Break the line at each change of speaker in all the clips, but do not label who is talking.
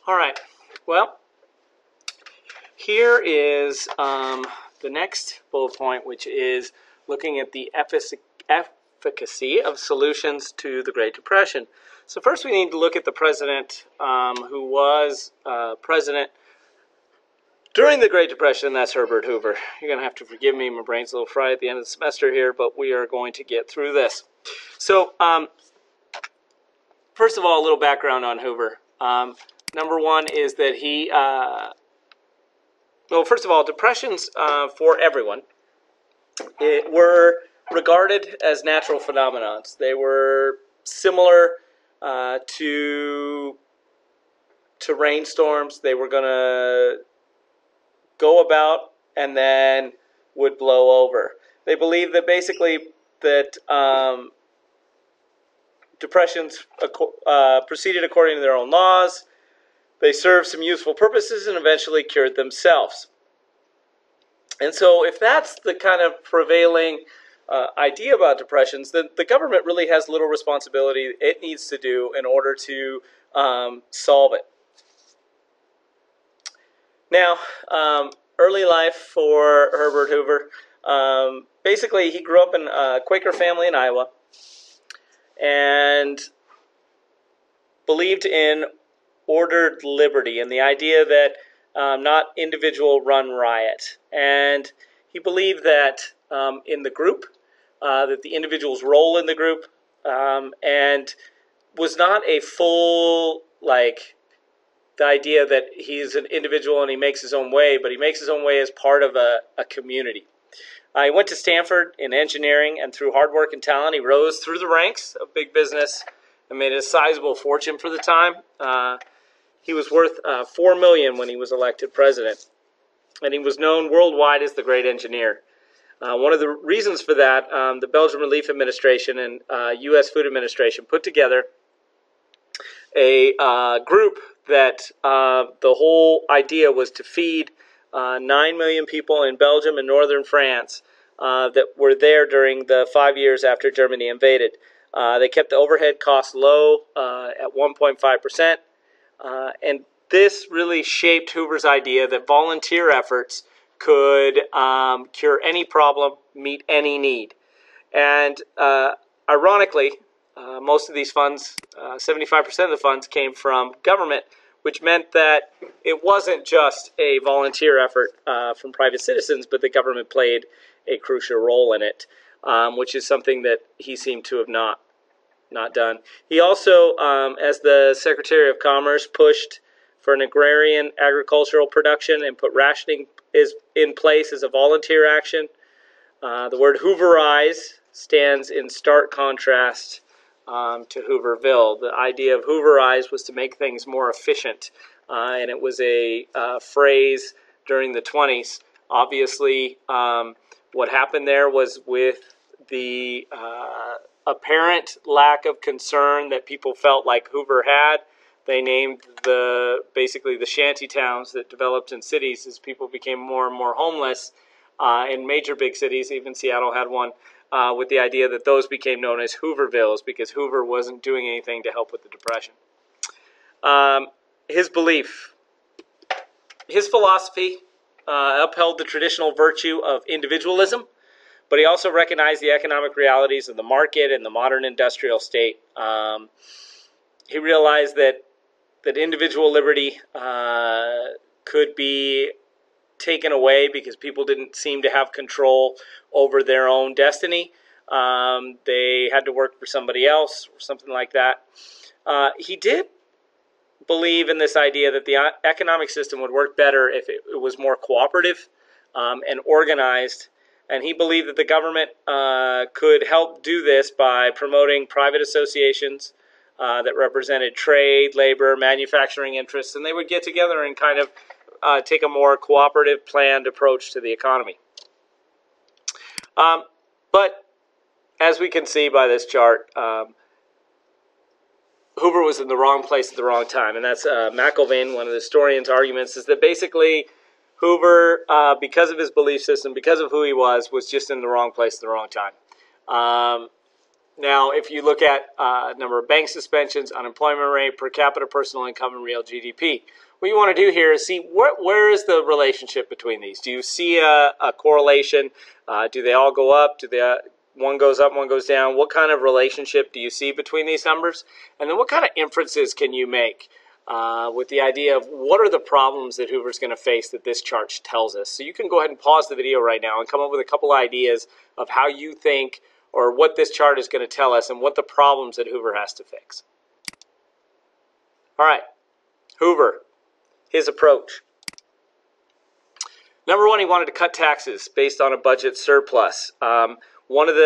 All right. Well, here is the next bullet point, which is looking at the efficacy of solutions to the Great Depression. So first we need to look at the president who was president during the Great Depression, and that's Herbert Hoover. You're going to have to forgive me, my brain's a little fried at the end of the semester here, but we are going to get through this. So first of all, a little background on Hoover. Number one is that he, well, first of all, depressions for everyone were regarded as natural phenomenons. They were similar to rainstorms. They were going to go about and then would blow over. They believed that basically that depressions proceeded according to their own laws. They served some useful purposes and eventually cured themselves. And so if that's the kind of prevailing idea about depressions, then the government really has little responsibility it needs to do in order to solve it. Now, early life for Herbert Hoover. Basically, he grew up in a Quaker family in Iowa and believed in ordered liberty and the idea that not individual run riot. And he believed that in the group, that the individual's role in the group, and was not a full, like, the idea that he's an individual and he makes his own way, but he makes his own way as part of a community. He went to Stanford in engineering, and through hard work and talent, he rose through the ranks of big business and made a sizable fortune for the time. He was worth $4 million when he was elected president, and he was known worldwide as the great engineer. One of the reasons for that, the Belgian Relief Administration and U.S. Food Administration put together a group that the whole idea was to feed 9 million people in Belgium and northern France that were there during the 5 years after Germany invaded. They kept the overhead costs low at 1.5%. And this really shaped Hoover's idea that volunteer efforts could cure any problem, meet any need. And ironically, most of these funds, 75% of the funds came from government, which meant that it wasn't just a volunteer effort from private citizens, but the government played a crucial role in it, which is something that he seemed to have not done. He also, as the Secretary of Commerce, pushed for an agrarian agricultural production and put rationing in place as a volunteer action. The word Hooverize stands in stark contrast to Hooverville. The idea of Hooverize was to make things more efficient, and it was a phrase during the 20s. Obviously, what happened there was with the apparent lack of concern that people felt like Hoover had, they named basically the shanty towns that developed in cities as people became more and more homeless in major big cities. Even Seattle had one, with the idea that those became known as Hoovervilles because Hoover wasn't doing anything to help with the Depression. His belief, his philosophy upheld the traditional virtue of individualism, but he also recognized the economic realities of the market and the modern industrial state. He realized that individual liberty could be taken away because people didn't seem to have control over their own destiny. They had to work for somebody else or something like that. He did believe in this idea that the economic system would work better if it was more cooperative and organized. And he believed that the government could help do this by promoting private associations that represented trade, labor, manufacturing interests, and they would get together and kind of take a more cooperative, planned approach to the economy. But as we can see by this chart, Hoover was in the wrong place at the wrong time, and that's McIlvaine, one of the historians' arguments, is that basically Hoover, because of his belief system, because of who he was just in the wrong place at the wrong time. Now, if you look at number of bank suspensions, unemployment rate, per capita personal income, and real GDP, what you want to do here is see where is the relationship between these. Do you see a correlation? Do they all go up? One goes up, one goes down? What kind of relationship do you see between these numbers? And then what kind of inferences can you make with the idea of what are the problems that Hoover's going to face that this chart tells us? So you can go ahead and pause the video right now and come up with a couple ideas of how you think or what this chart is going to tell us and what the problems that Hoover has to fix. All right, Hoover, his approach. Number one, he wanted to cut taxes based on a budget surplus. One of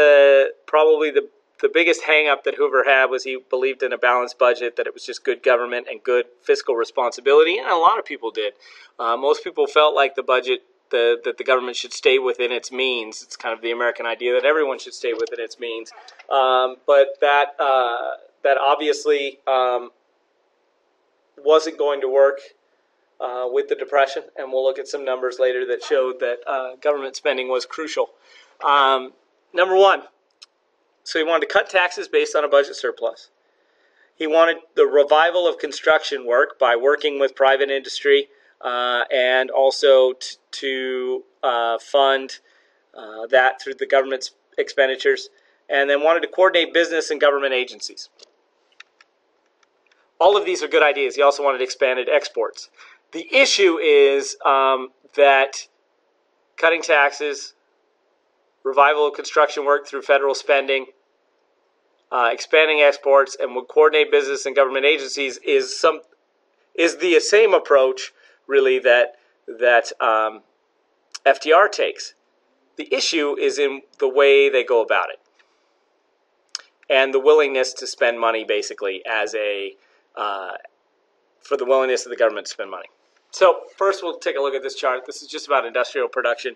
probably the biggest hang-up that Hoover had was he believed in a balanced budget, that it was just good government and good fiscal responsibility, and a lot of people did. Most people felt like the budget, that the government should stay within its means. It's kind of the American idea that everyone should stay within its means. But that obviously wasn't going to work with the Depression, and we'll look at some numbers later that showed that government spending was crucial. Number one, so he wanted to cut taxes based on a budget surplus. He wanted the revival of construction work by working with private industry and also to fund that through the government's expenditures, and then wanted to coordinate business and government agencies. All of these are good ideas. He also wanted expanded exports. The issue is that cutting taxes, revival of construction work through federal spending, expanding exports, and would coordinate business and government agencies is the same approach, really, that FDR takes. The issue is in the way they go about it and the willingness to spend money, basically, as for the willingness of the government to spend money. So first, we'll take a look at this chart. This is just about industrial production,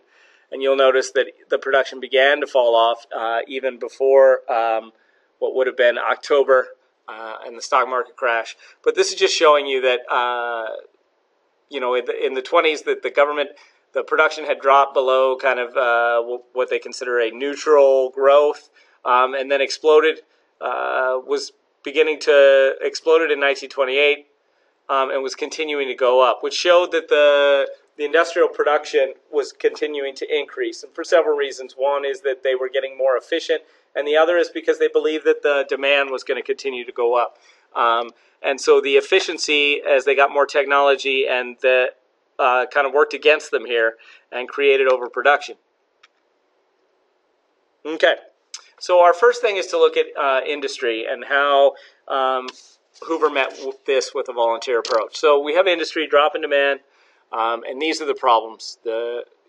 and you'll notice that the production began to fall off even before what would have been October and the stock market crash. But this is just showing you that in the 20s, that the production had dropped below kind of what they consider a neutral growth, and then exploded. Was beginning to exploded in 1928 and was continuing to go up, which showed that the industrial production was continuing to increase, and for several reasons. One is that they were getting more efficient, and the other is because they believed that the demand was going to continue to go up. And so the efficiency, as they got more technology, and that kind of worked against them here and created overproduction. Okay, so our first thing is to look at industry and how Hoover met this with a volunteer approach. So we have industry, drop in demand, and these are the problems.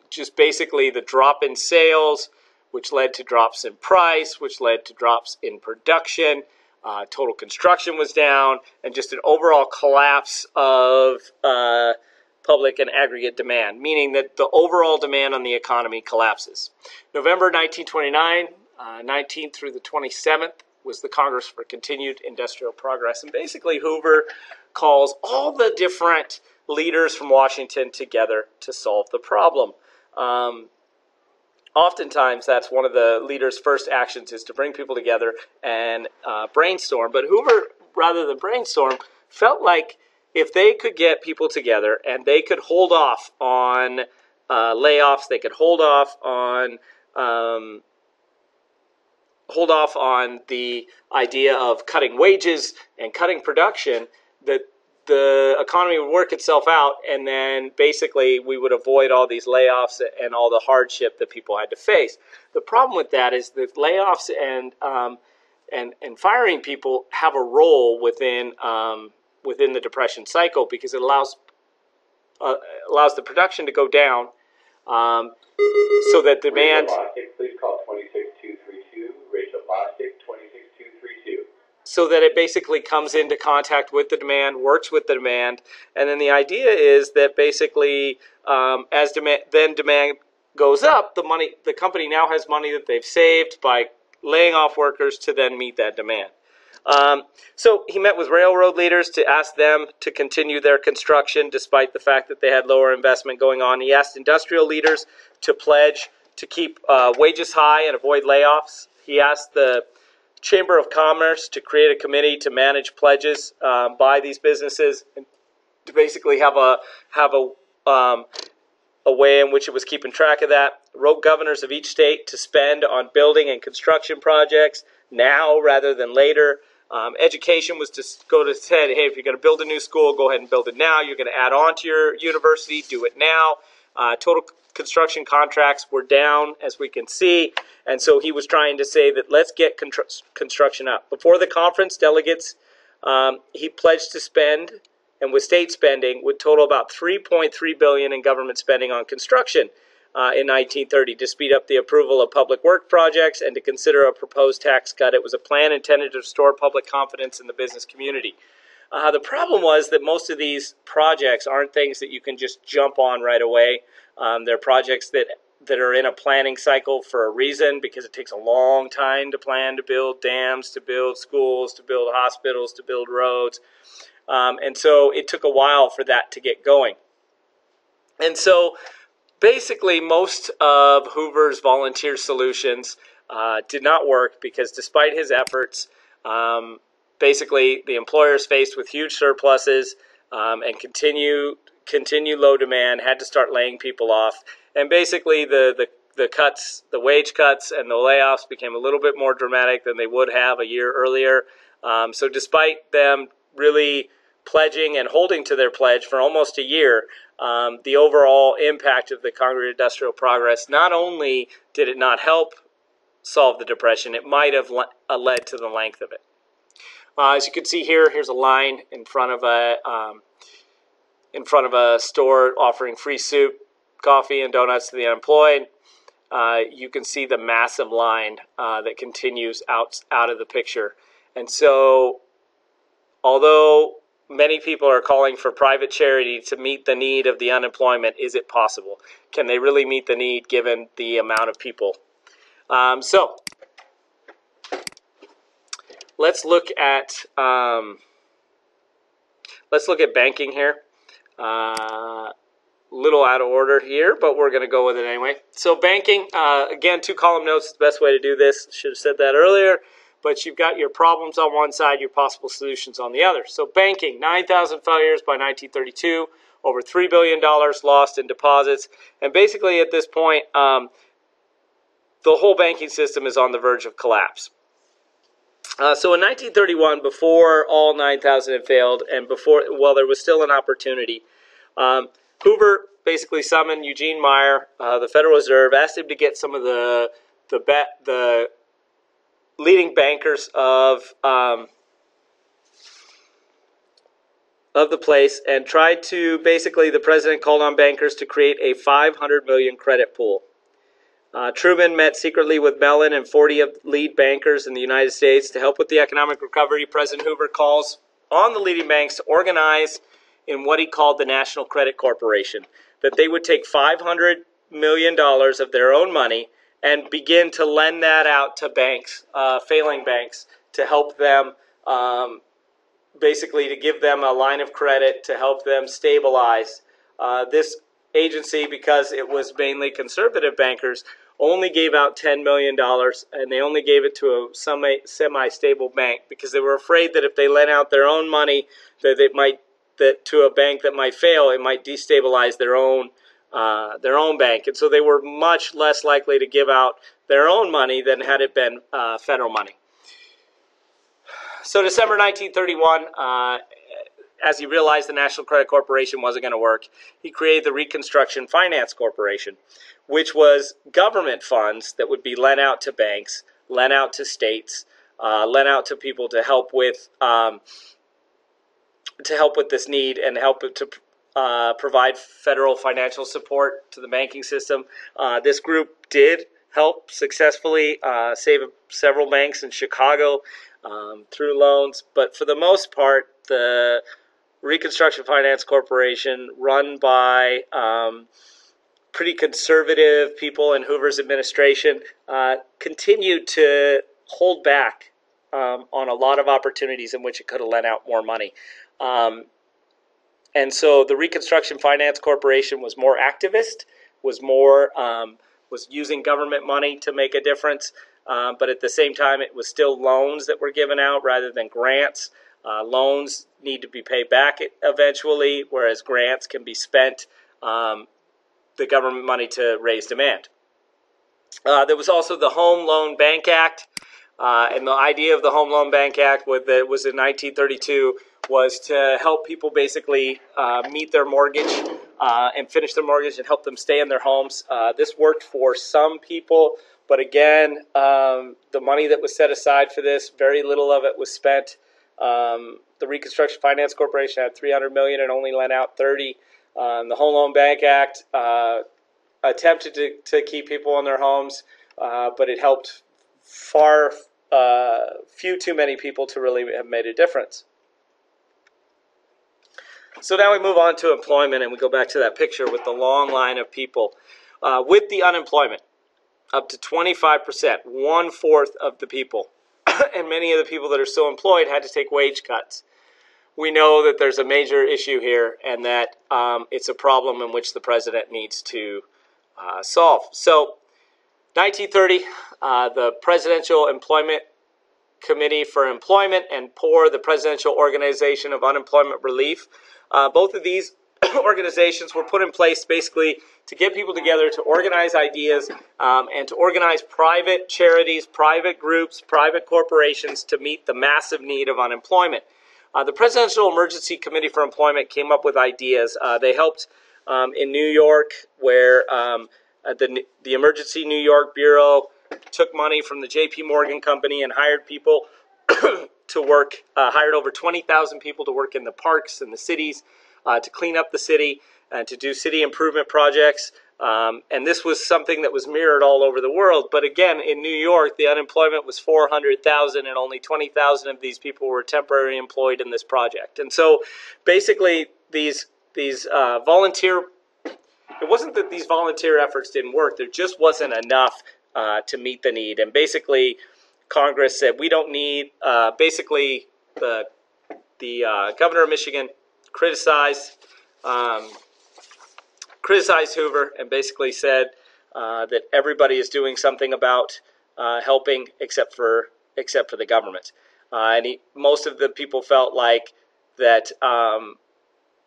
Just basically the drop in sales, which led to drops in price, which led to drops in production. Total construction was down, and just an overall collapse of public and aggregate demand, meaning that the overall demand on the economy collapses. November 1929, 19th through the 27th, was the Congress for Continued Industrial Progress. And basically Hoover calls all the different leaders from Washington together to solve the problem. Oftentimes, that's one of the leaders' first actions, is to bring people together and brainstorm. But Hoover, rather than brainstorm, felt like if they could get people together and they could hold off on layoffs, they could hold off on the idea of cutting wages and cutting production, that the economy would work itself out, and then basically we would avoid all these layoffs and all the hardship that people had to face. The problem with that is that layoffs and firing people have a role within the Depression cycle, because it allows the production to go down, so that demand.
Please call 26232. Rachel Bostic, 26232.
So that it basically comes into contact with the demand, works with the demand, and then the idea is that basically as demand goes up, the company now has money that they've saved by laying off workers to then meet that demand. So he met with railroad leaders to ask them to continue their construction despite the fact that they had lower investment going on. He asked industrial leaders to pledge to keep wages high and avoid layoffs. He asked the Chamber of Commerce to create a committee to manage pledges by these businesses, and to basically have a way in which it was keeping track of that. Wrote governors of each state to spend on building and construction projects now rather than later. Education was to go to said, hey, if you're going to build a new school, go ahead and build it now. You're going to add on to your university, do it now. Total construction contracts were down, as we can see, and so he was trying to say that let's get construction up. Before the conference, delegates, he pledged to spend, and with state spending, would total about $3.3 billion in government spending on construction in 1930 to speed up the approval of public work projects and to consider a proposed tax cut. It was a plan intended to restore public confidence in the business community. The problem was that most of these projects aren't things that you can just jump on right away. They're projects that are in a planning cycle for a reason, because it takes a long time to plan to build dams, to build schools, to build hospitals, to build roads. And so it took a while for that to get going. And so basically most of Hoover's volunteer solutions did not work, because despite his efforts, basically the employers faced with huge surpluses and continue low demand, had to start laying people off. And basically the cuts, the wage cuts and the layoffs became a little bit more dramatic than they would have a year earlier. So despite them really pledging and holding to their pledge for almost a year, the overall impact of the Congress Industrial Progress, not only did it not help solve the Depression, it might have led to the length of it. As you can see here, here's a line in front of a store offering free soup, coffee, and donuts to the unemployed. You can see the massive line that continues out of the picture. And so, although many people are calling for private charity to meet the need of the unemployment, is it possible? Can they really meet the need given the amount of people? So let's look at banking here. Little out of order here, but we're going to go with it anyway. So banking, again, 2 column notes is the best way to do this. Should have said that earlier. But you've got your problems on one side, your possible solutions on the other. So banking, 9,000 failures by 1932, over $3 billion lost in deposits. And basically at this point, the whole banking system is on the verge of collapse. So in 1931, before all 9,000 had failed, and while there was still an opportunity, Hoover basically summoned Eugene Meyer, the Federal Reserve, asked him to get some of the leading bankers of the place, and tried to, basically the president called on bankers to create a $500 million credit pool. Truman met secretly with Mellon and 40 of lead bankers in the United States to help with the economic recovery. President Hoover calls on the leading banks to organize in what he called the National Credit Corporation, that they would take $500 million of their own money and begin to lend that out to banks, failing banks, to help them, basically to give them a line of credit to help them stabilize. This agency, because it was mainly conservative bankers, only gave out $10 million, and they only gave it to a semi-stable bank, because they were afraid that if they lent out their own money, that to a bank that might fail, it might destabilize their own bank. And so they were much less likely to give out their own money than had it been federal money. So December 1931, as he realized the National Credit Corporation wasn't going to work, he created the Reconstruction Finance Corporation, which was government funds that would be lent out to banks, lent out to states, lent out to people to help with this need and help to provide federal financial support to the banking system. This group did help successfully save several banks in Chicago through loans, but for the most part, the Reconstruction Finance Corporation, run by pretty conservative people in Hoover's administration, continued to hold back on a lot of opportunities in which it could have lent out more money. And so the Reconstruction Finance Corporation was more activist, was using government money to make a difference. but at the same time, it was still loans that were given out rather than grants. Loans need to be paid back eventually, whereas grants can be spent, the government money, to raise demand. There was also the Home Loan Bank Act, and the idea of the Home Loan Bank Act that was in 1932 was to help people basically meet their mortgage and finish their mortgage and help them stay in their homes. This worked for some people, but again, the money that was set aside for this, very little of it was spent. The Reconstruction Finance Corporation had $300 million and only lent out $30. The Home Loan Bank Act attempted to keep people in their homes, but it helped few too many people to really have made a difference. So now we move on to employment, and we go back to that picture with the long line of people with the unemployment up to 25%, 1/4 of the people, and many of the people that are still employed had to take wage cuts. We know that there's a major issue here, and that it's a problem in which the president needs to solve. So 1930, the Presidential Employment Committee for Employment and POR, the Presidential Organization of Unemployment Relief, both of these organizations were put in place basically to get people together to organize ideas and to organize private charities, private groups, private corporations to meet the massive need of unemployment. The Presidential Emergency Committee for Employment came up with ideas. They helped in New York, where the Emergency New York Bureau took money from the J.P. Morgan Company and hired people to work, hired over 20,000 people to work in the parks and the cities, to clean up the city and to do city improvement projects. And this was something that was mirrored all over the world. But again, in New York, the unemployment was 400,000, and only 20,000 of these people were temporarily employed in this project. And so basically these volunteer, it wasn't that these volunteer efforts didn't work, there just wasn't enough to meet the need. And basically Congress said, we don't need, basically the governor of Michigan criticized Hoover and basically said that everybody is doing something about helping except for the government. And most of the people felt like that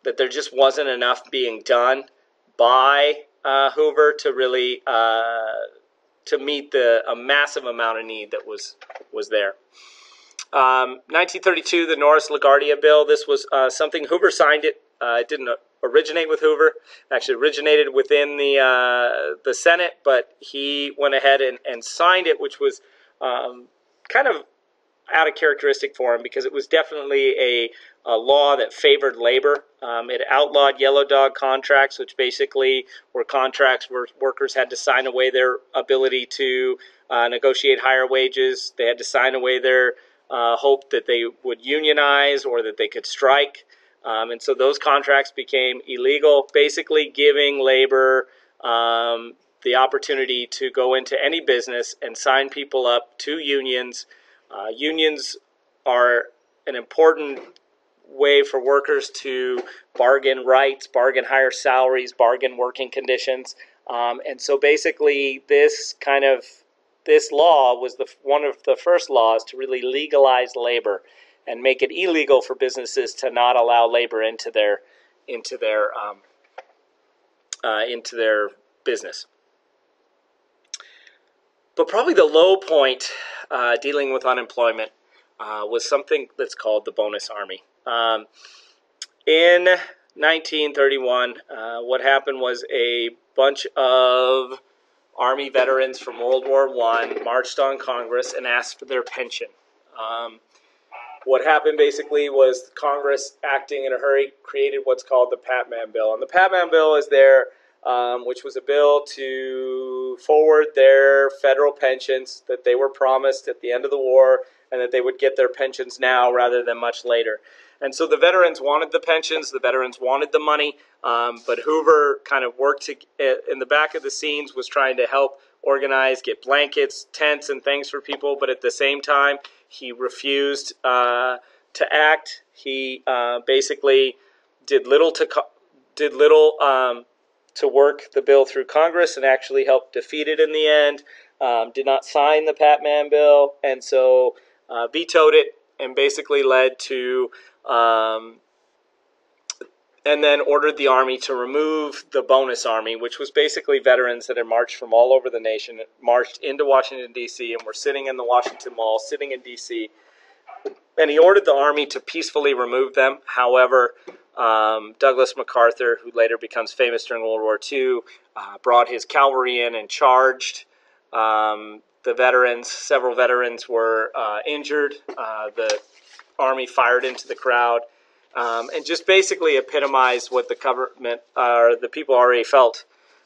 that there just wasn't enough being done by Hoover to really to meet a massive amount of need that was there. 1932, the Norris-LaGuardia bill. This was something Hoover signed it. It didn't originate with Hoover. It actually originated within the Senate, but he went ahead and signed it, which was kind of out of characteristic for him because it was definitely a law that favored labor. It outlawed yellow dog contracts, which basically were contracts where workers had to sign away their ability to negotiate higher wages. They had to sign away their hope that they would unionize or that they could strike. And so those contracts became illegal, basically giving labor the opportunity to go into any business and sign people up to unions. Unions are an important way for workers to bargain rights, bargain higher salaries, bargain working conditions. And so basically this law was one of the first laws to really legalize labor and make it illegal for businesses to not allow labor into their business. But probably the low point dealing with unemployment was something that's called the bonus army. In 1931, what happened was a bunch of Army veterans from World War I marched on Congress and asked for their pension. What happened basically was Congress, acting in a hurry, created what's called the Patman Bill. And the Patman Bill is there, which was a bill to forward their federal pensions that they were promised at the end of the war, and that they would get their pensions now rather than much later. And so the veterans wanted the pensions, the veterans wanted the money, but Hoover kind of worked in the back of the scenes, was trying to help organize, get blankets, tents, and things for people, but at the same time, he refused to act. He basically did little to work the bill through Congress and actually helped defeat it in the end. did not sign the Pat Mann bill, and so vetoed it, and basically led to, and then ordered the Army to remove the bonus Army, which was basically veterans that had marched from all over the nation, marched into Washington, D.C., and were sitting in the Washington Mall, sitting in D.C., and he ordered the Army to peacefully remove them. However, Douglas MacArthur, who later becomes famous during World War II, brought his cavalry in and charged the veterans. Several veterans were injured. The Army fired into the crowd, and just basically epitomized what the government, the people already felt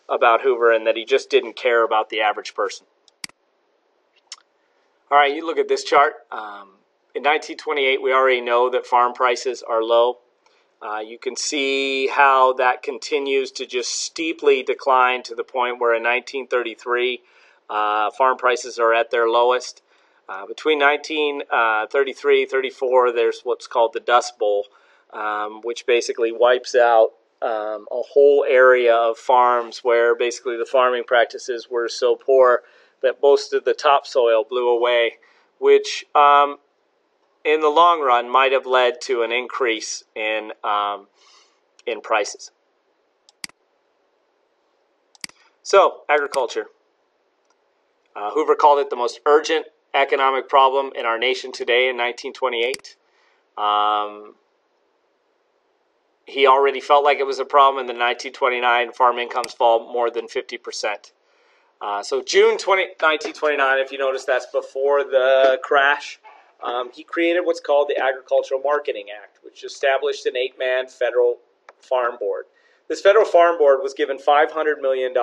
about Hoover, and that he just didn't care about the average person. All right, you look at this chart. In 1928, we already know that farm prices are low. You can see how that continues to just steeply decline to the point where in 1933, farm prices are at their lowest. Between 1933-34, there's what's called the Dust Bowl, which basically wipes out a whole area of farms where basically the farming practices were so poor that most of the topsoil blew away, which in the long run might have led to an increase in prices. So, agriculture. Hoover called it the most urgent economic problem in our nation today in 1928. He already felt like it was a problem in the 1929 farm incomes fall more than 50%. So June 1929, if you notice, that's before the crash. He created what's called the Agricultural Marketing Act, which established an 8-man federal farm board. This federal farm board was given $500 million,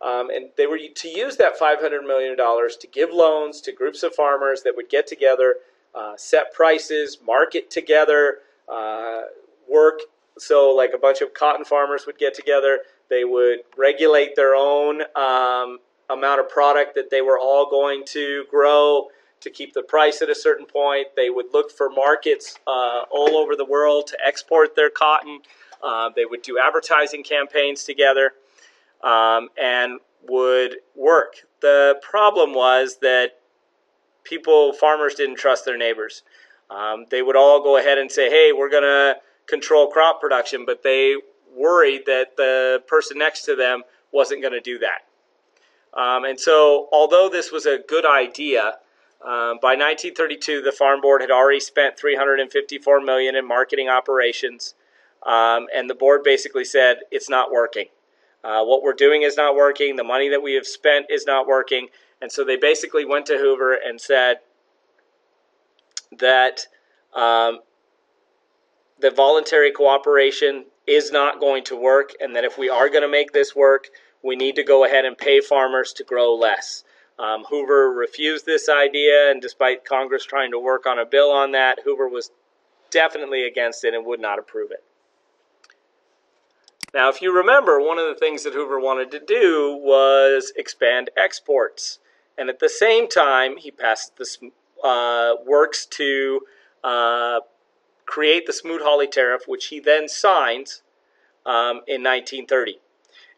and they were to use that $500 million to give loans to groups of farmers that would get together, set prices, market together, work. So like a bunch of cotton farmers would get together. They would regulate their own amount of product that they were all going to grow to keep the price at a certain point. They would look for markets all over the world to export their cotton. They would do advertising campaigns together and would work. The problem was that farmers didn't trust their neighbors. They would all go ahead and say, hey, we're going to control crop production, but they worried that the person next to them wasn't going to do that. And so although this was a good idea, by 1932, the Farm Board had already spent $354 million in marketing operations, and the board basically said, it's not working. What we're doing is not working. The money that we have spent is not working. And so they basically went to Hoover and said that the voluntary cooperation is not going to work, and that if we are going to make this work, we need to go ahead and pay farmers to grow less. Hoover refused this idea, and despite Congress trying to work on a bill on that, Hoover was definitely against it and would not approve it. Now, if you remember, one of the things that Hoover wanted to do was expand exports. And at the same time, he passed this works to create the Smoot-Hawley tariff, which he then signs in 1930.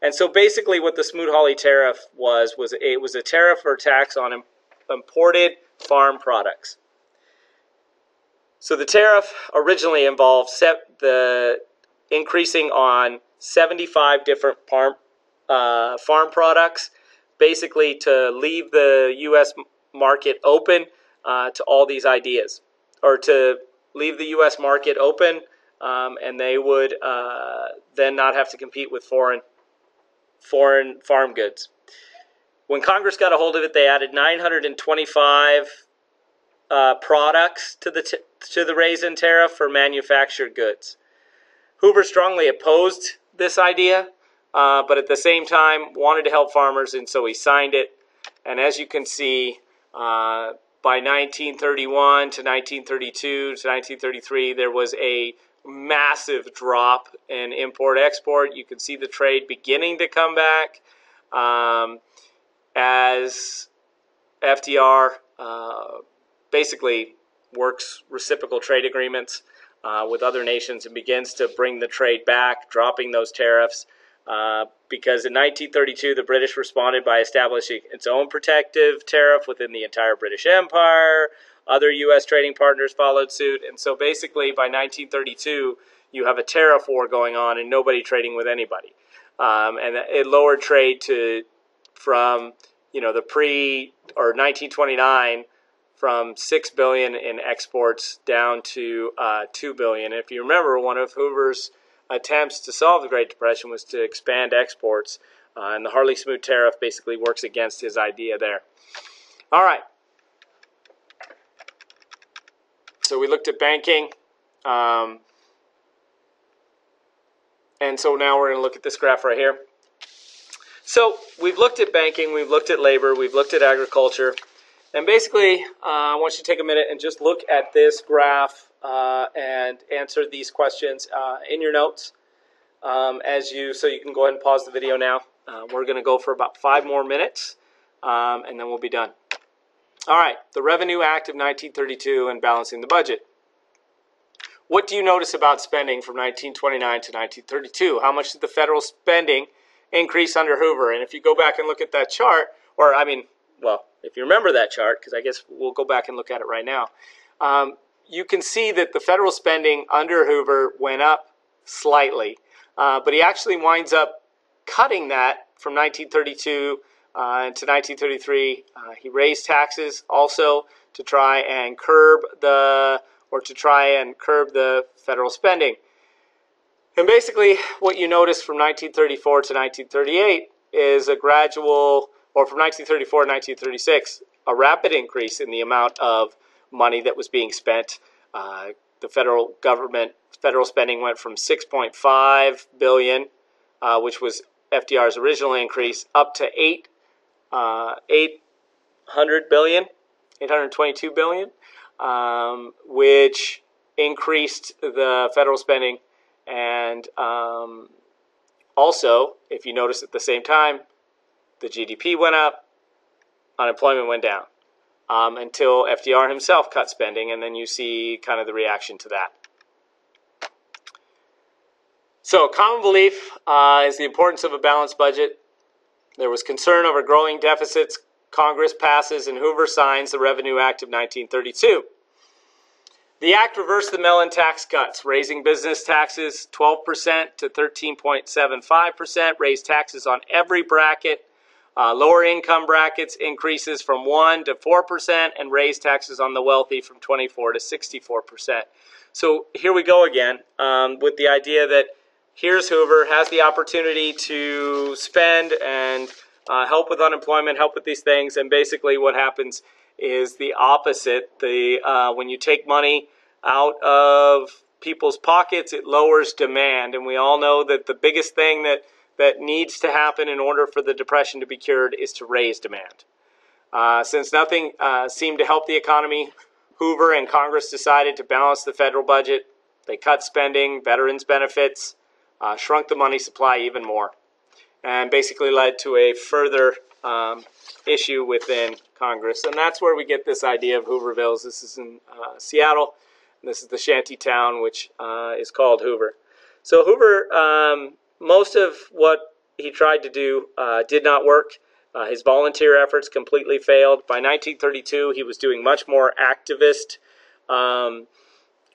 And so basically what the Smoot-Hawley tariff was it was a tariff or tax on imported farm products. So the tariff originally involved the increasing on 75 different farm products, basically to leave the U.S. market open to all these ideas, or to leave the U.S. market open, and they would then not have to compete with foreign farm goods. When Congress got a hold of it, they added 925 products to the raise-in tariff for manufactured goods. Hoover strongly opposed this idea, but at the same time wanted to help farmers, and so he signed it. And as you can see, by 1931 to 1932 to 1933, there was a massive drop in import-export. You can see the trade beginning to come back as FDR basically works reciprocal trade agreements with other nations and begins to bring the trade back, dropping those tariffs. because in 1932 the British responded by establishing its own protective tariff within the entire British Empire. Other U.S. trading partners followed suit, and so basically by 1932 you have a tariff war going on and nobody trading with anybody, and it lowered trade from the pre or 1929 from $6 billion in exports down to $2 billion. And if you remember, one of Hoover's attempts to solve the Great Depression was to expand exports, and the Hartley-Smoot tariff basically works against his idea there. All right. So we looked at banking, and so now we're going to look at this graph right here. So we've looked at banking, we've looked at labor, we've looked at agriculture, and basically I want you to take a minute and just look at this graph and answer these questions in your notes so you can go ahead and pause the video now. We're going to go for about 5 more minutes, and then we'll be done. All right, the Revenue Act of 1932 and balancing the budget. What do you notice about spending from 1929 to 1932? How much did the federal spending increase under Hoover? And if you go back and look at that chart, if you remember that chart, because I guess we'll go back and look at it right now, you can see that the federal spending under Hoover went up slightly, but he actually winds up cutting that from 1932 to 1933. He raised taxes also to try and curb the federal spending. And basically, what you notice from 1934 to 1938 is a gradual, or from 1934 to 1936, a rapid increase in the amount of money that was being spent. The federal spending went from $6.5 billion, which was FDR's original increase, up to $822 billion, which increased the federal spending. And also, if you notice at the same time, the GDP went up, unemployment went down, until FDR himself cut spending, and then you see kind of the reaction to that. So, common belief is the importance of a balanced budget. There was concern over growing deficits. Congress passes and Hoover signs the Revenue Act of 1932. The act reversed the Mellon tax cuts, raising business taxes 12% to 13.75%, raised taxes on every bracket, lower income brackets increases from 1% to 4%, and raised taxes on the wealthy from 24% to 64%. So here we go again with the idea that here's Hoover, has the opportunity to spend and help with unemployment, help with these things, and basically what happens is the opposite. When you take money out of people's pockets, it lowers demand, and we all know that the biggest thing that needs to happen in order for the Depression to be cured is to raise demand. Since nothing seemed to help the economy, Hoover and Congress decided to balance the federal budget. They cut spending, veterans benefits, shrunk the money supply even more, and basically led to a further issue within Congress. And that's where we get this idea of Hoovervilles. This is in Seattle. And this is the shanty town, which is called Hoover. So Hoover, most of what he tried to do did not work. His volunteer efforts completely failed. By 1932, he was doing much more activist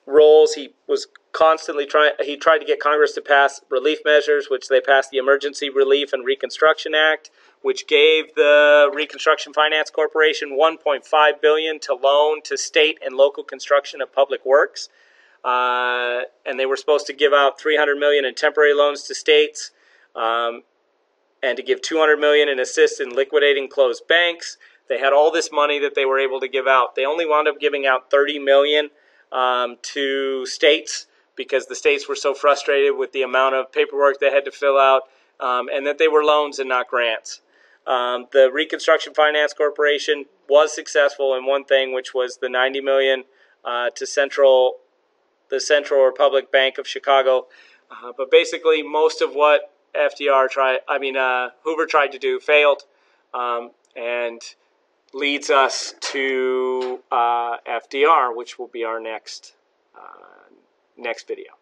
roles. He was constantly tried to get Congress to pass relief measures, which they passed the Emergency Relief and Reconstruction Act, which gave the Reconstruction Finance Corporation $1.5 billion to loan to state and local construction of public works. And they were supposed to give out $300 million in temporary loans to states, and to give $200 million in assist in liquidating closed banks. They had all this money that they were able to give out. They only wound up giving out $30 million to states, because the states were so frustrated with the amount of paperwork they had to fill out, and that they were loans and not grants. The Reconstruction Finance Corporation was successful in one thing, which was the $90 million to the Central Republic Bank of Chicago. But basically, most of what Hoover tried to do failed, and leads us to FDR, which will be our next video.